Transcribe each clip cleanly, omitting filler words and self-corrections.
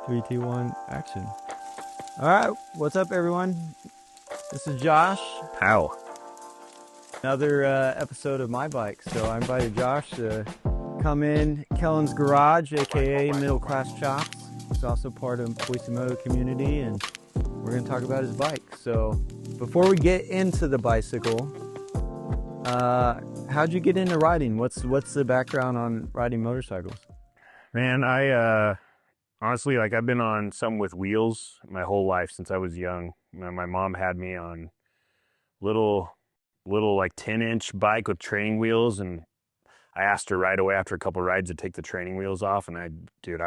Three, two, one, action. All right, what's up, everyone? This is Josh. How? Another episode of My Bike. So I invited Josh to come in Kellen's Garage, aka Middle Class Chops. He's also part of Moto community, and we're going to talk about his bike. So before we get into the bicycle, how'd you get into riding? What's the background on riding motorcycles? Man, I honestly, like, I've been on some with wheels my whole life since I was young. My mom had me on little like 10-inch bike with training wheels, and I asked her right away after a couple of rides to take the training wheels off, and I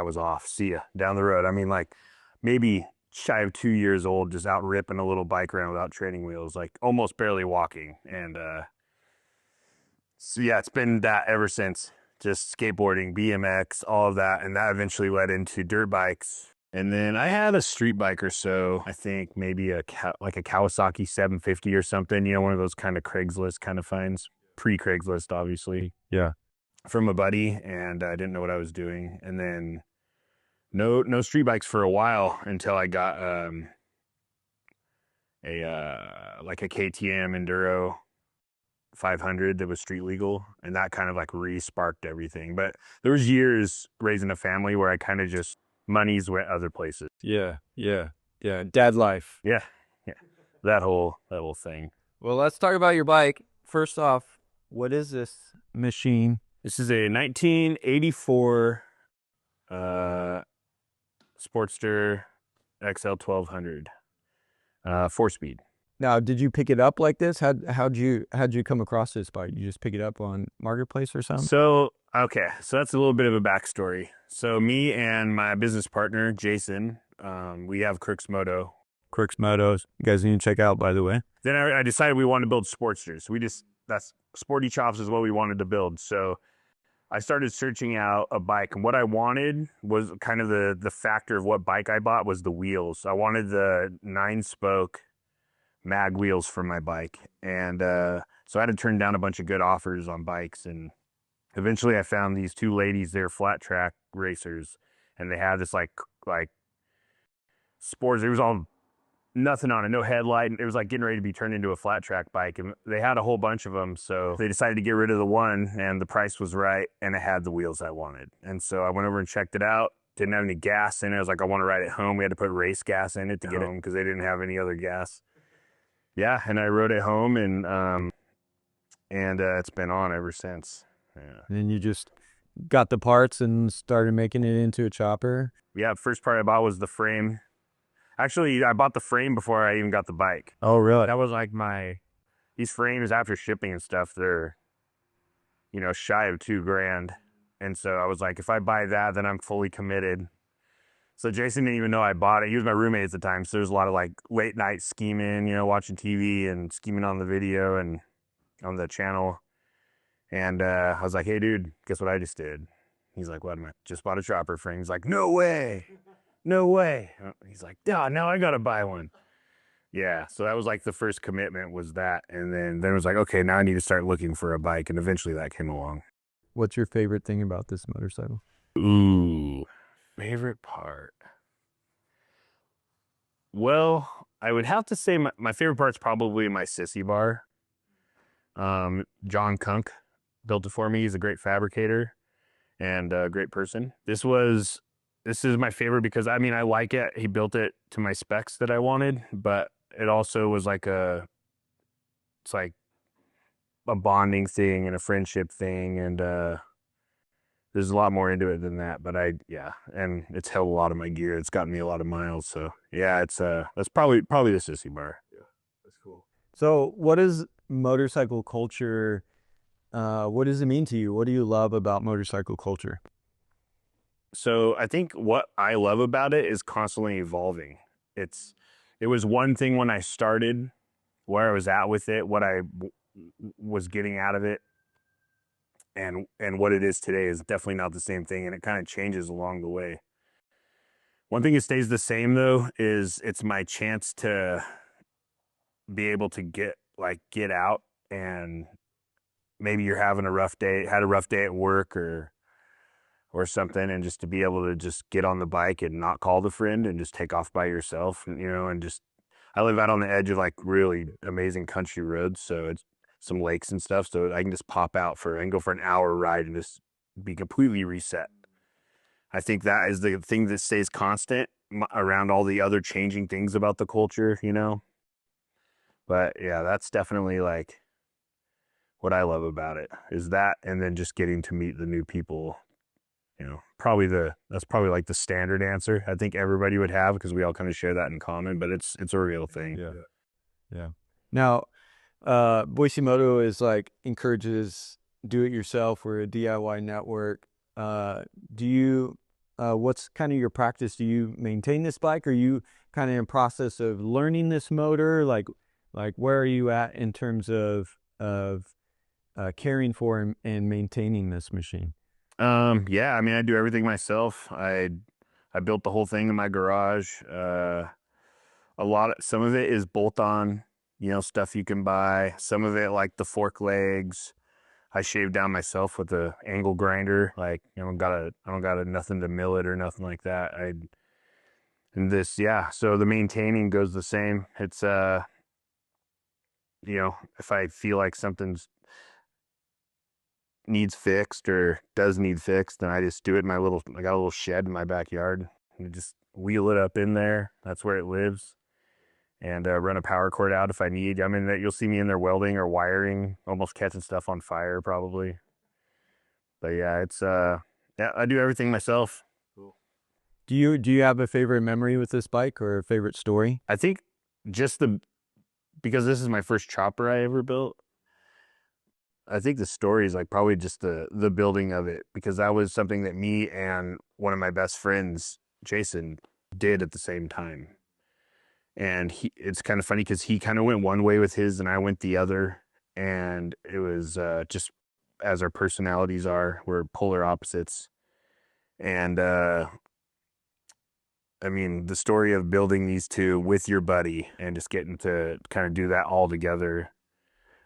was off. See ya down the road. I mean, like, maybe shy of 2 years old, just out ripping a little bike around without training wheels, like almost barely walking. And so yeah, it's been that ever since. Just skateboarding, BMX, all of that, and that eventually led into dirt bikes. And then I had a street bike or so. I think maybe like a Kawasaki 750 or something. You know, one of those kind of Craigslist kind of finds, pre-Craigslist, obviously. Yeah. From a buddy, and I didn't know what I was doing. And then no street bikes for a while until I got like a KTM Enduro 500 that was street legal, and that kind of like re-sparked everything. But there was years raising a family where I kind of just money's went other places. Yeah. Dad life. Yeah. That whole thing. Well, let's talk about your bike. First off, what is this machine? This is a 1984 Sportster XL 1200 4-speed. Now, did you pick it up like this? How'd you come across this bike? You just pick it up on Marketplace or something? So that's a little bit of a backstory. So me and my business partner, Jason, we have Crooks Moto. Crooks Motos. You guys need to check out, by the way. Then I decided we wanted to build Sportsters. That's Sporty Chops is what we wanted to build. So I started searching out a bike, and what I wanted was kind of the factor of what bike I bought was the wheels. I wanted the 9-spoke mag wheels for my bike, and so I had to turn down a bunch of good offers on bikes, and eventually I found these two ladies. They're flat track racers, and they had this like sports. It was all nothing on it, no headlight. It was like getting ready to be turned into a flat track bike, and they had a whole bunch of them. So they decided to get rid of the one, and the price was right, and it had the wheels I wanted. And so I went over and checked it out. Didn't have any gas in it. I was like, I want to ride it home. We had to put race gas in it to get it home because they didn't have any other gas. Yeah, and I rode it home, and it's been on ever since. Yeah. And then you just got the parts and started making it into a chopper? Yeah, first part I bought was the frame. Actually, I bought the frame before I even got the bike. Oh, really? That was like these frames after shipping and stuff, they're, shy of $2,000. And so I was like, if I buy that, then I'm fully committed. So Jason didn't even know I bought it. He was my roommate at the time. So there's a lot of like late night scheming, watching TV and scheming on the video and on the channel. And I was like, hey dude, guess what I just did? He's like, what? Just bought a chopper frame. He's like, no way. He's like, oh, now I got to buy one. Yeah. So that was like the first commitment was that. And then it was like, okay, now I need to start looking for a bike. And eventually that came along. What's your favorite thing about this motorcycle? Ooh. Favorite part? Well, I would have to say my favorite part's probably my sissy bar. John Kunk built it for me. He's a great fabricator and a great person. This is my favorite because, I mean, I like it. He built it to my specs that I wanted, but it also was like it's like a bonding thing and a friendship thing, and there's a lot more into it than that, but and it's held a lot of my gear. It's gotten me a lot of miles. So yeah, that's probably the sissy bar. Yeah, that's cool. So what is motorcycle culture? What does it mean to you? What do you love about motorcycle culture? So I think what I love about it is constantly evolving. It was one thing when I started, where I was at with it, what I was getting out of it. And what it is today is definitely not the same thing, and it kind of changes along the way. One thing that stays the same though is it's my chance to be able to get out, and maybe you're having had a rough day at work, or or something, and just to be able to just get on the bike and not call the friend and just take off by yourself, and, and just, I live out on the edge of like really amazing country roads, so it's some lakes and stuff, so I can just pop out I can go for an hour ride and just be completely reset. I think that is the thing that stays constant around all the other changing things about the culture, But yeah, that's definitely like what I love about it, is that, and then just getting to meet the new people. That's probably like the standard answer I think everybody would have, because we all kind of share that in common, but it's a real thing. Yeah. Now, Boise Moto is like encourages do it yourself. We're a DIY network. What's kind of your practice? Do you maintain this bike? Are you kind of in process of learning this motor? Like where are you at in terms of caring for and maintaining this machine? Yeah, I mean, I do everything myself. I built the whole thing in my garage. Some of it is bolt-on, stuff you can buy. Some of it, like the fork legs, I shaved down myself with a angle grinder. Like, I don't got nothing to mill it or nothing like that. So the maintaining goes the same. It's if I feel like something's needs fixed or does need fixed, then I just do it in I got a little shed in my backyard, and just wheel it up in there. That's where it lives. And run a power cord out if I need. I mean, you'll see me in there welding or wiring, almost catching stuff on fire probably. But yeah, I do everything myself. Cool. Do you have a favorite memory with this bike or a favorite story? I think because this is my first chopper I ever built, I think the story is like probably just the building of it, because that was something that me and one of my best friends, Jason, did at the same time. And it's kind of funny because he kind of went one way with his and I went the other. And it was just as our personalities are, we're polar opposites. And I mean, the story of building these two with your buddy and just getting to kind of do that all together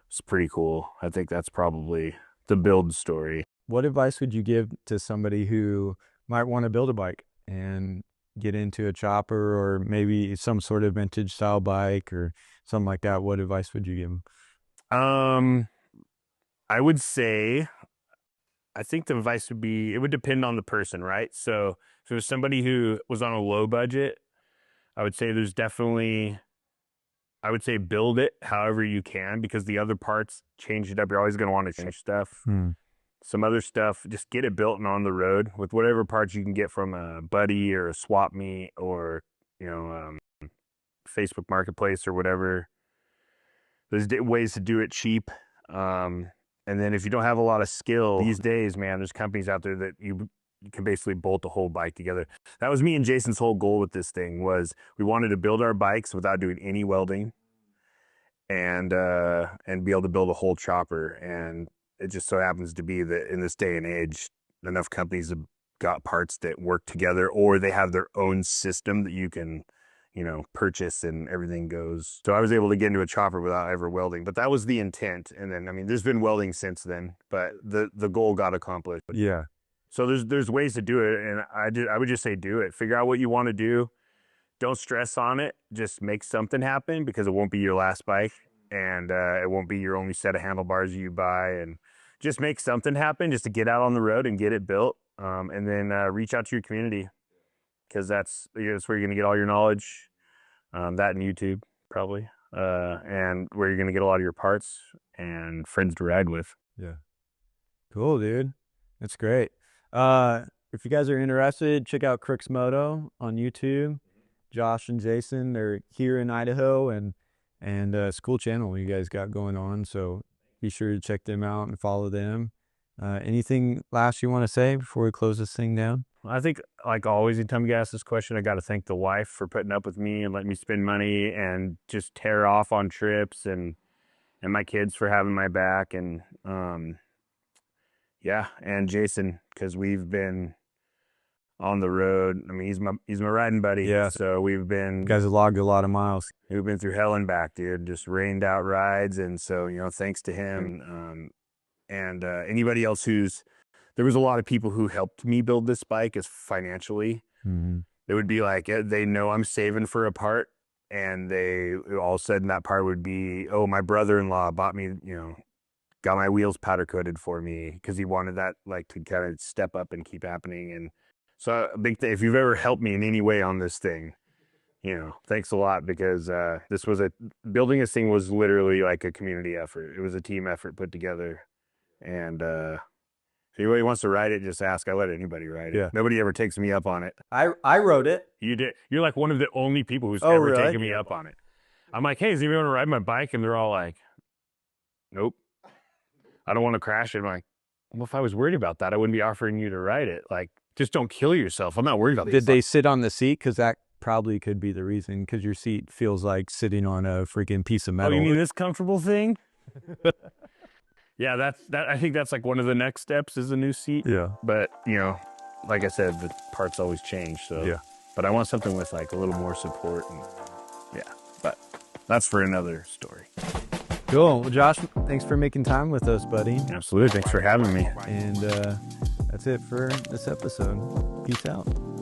was pretty cool. I think that's probably the build story. What advice would you give to somebody who might want to build a bike and get into a chopper or maybe some sort of vintage style bike or something like that? What advice would you give them? I would say, I think the advice would be, it would depend on the person, right? So if it was somebody who was on a low budget, I would say build it however you can, because the other parts, change it up. You're always going to want to change stuff. Some other stuff, just get it built and on the road with whatever parts you can get from a buddy or a swap meet or, Facebook Marketplace or whatever. There's ways to do it cheap. And then if you don't have a lot of skill these days, man, there's companies out there that you can basically bolt the whole bike together. That was me and Jason's whole goal with this thing, was we wanted to build our bikes without doing any welding and be able to build a whole chopper. And it just so happens to be that in this day and age, enough companies have got parts that work together, or they have their own system that you can, purchase and everything goes. So I was able to get into a chopper without ever welding, but that was the intent. And then, I mean, there's been welding since then, but the goal got accomplished. Yeah. So there's ways to do it. And I would just say, do it. Figure out what you want to do. Don't stress on it. Just make something happen, because it won't be your last bike. And it won't be your only set of handlebars you buy. And just make something happen just to get out on the road and get it built. And then reach out to your community, because that's where you're going to get all your knowledge. That and YouTube, probably. And where you're going to get a lot of your parts and friends to ride with. Yeah. Cool, dude. That's great. If you guys are interested, check out Crooks Moto on YouTube. Josh and Jason, they're here in Idaho, and it's a cool channel you guys got going on, so be sure to check them out and follow them. Anything last you want to say before we close this thing down? I think, like always, anytime you get asked this question, I got to thank the wife for putting up with me and letting me spend money and just tear off on trips, and my kids for having my back, and and Jason, because we've been on the road. I mean, he's my riding buddy. Yeah. So you guys have logged a lot of miles. We've been through hell and back, dude. Just rained out rides, and so thanks to him, and anybody else who's there was a lot of people who helped me build this bike as financially. Mm-hmm. It would be like, they know I'm saving for a part, and they all of a sudden that part would be, oh, my brother-in-law bought me, got my wheels powder coated for me because he wanted that like to kind of step up and keep happening. And so a big thing, if you've ever helped me in any way on this thing, thanks a lot, because building this thing was literally like a community effort. It was a team effort put together. And if anybody wants to ride it, just ask. I let anybody ride it. Yeah. Nobody ever takes me up on it. I wrote it. You did. You're like one of the only people who's Oh, ever really? taken me up on it. I'm like, hey, does anybody want to ride my bike? And they're all like, nope. I don't want to crash it. I'm like, well, if I was worried about that, I wouldn't be offering you to ride it. Like, just don't kill yourself. I'm not worried about Did they sit on the seat? Because that probably could be the reason, because your seat feels like sitting on a freaking piece of metal. Oh, you mean this comfortable thing? Yeah, I think that's like one of the next steps is a new seat. Yeah. But, like I said, the parts always change. So, yeah. But I want something with like a little more support. And but that's for another story. Cool. Well, Josh, thanks for making time with us, buddy. Absolutely. Thanks for having me. And that's it for this episode. Peace out.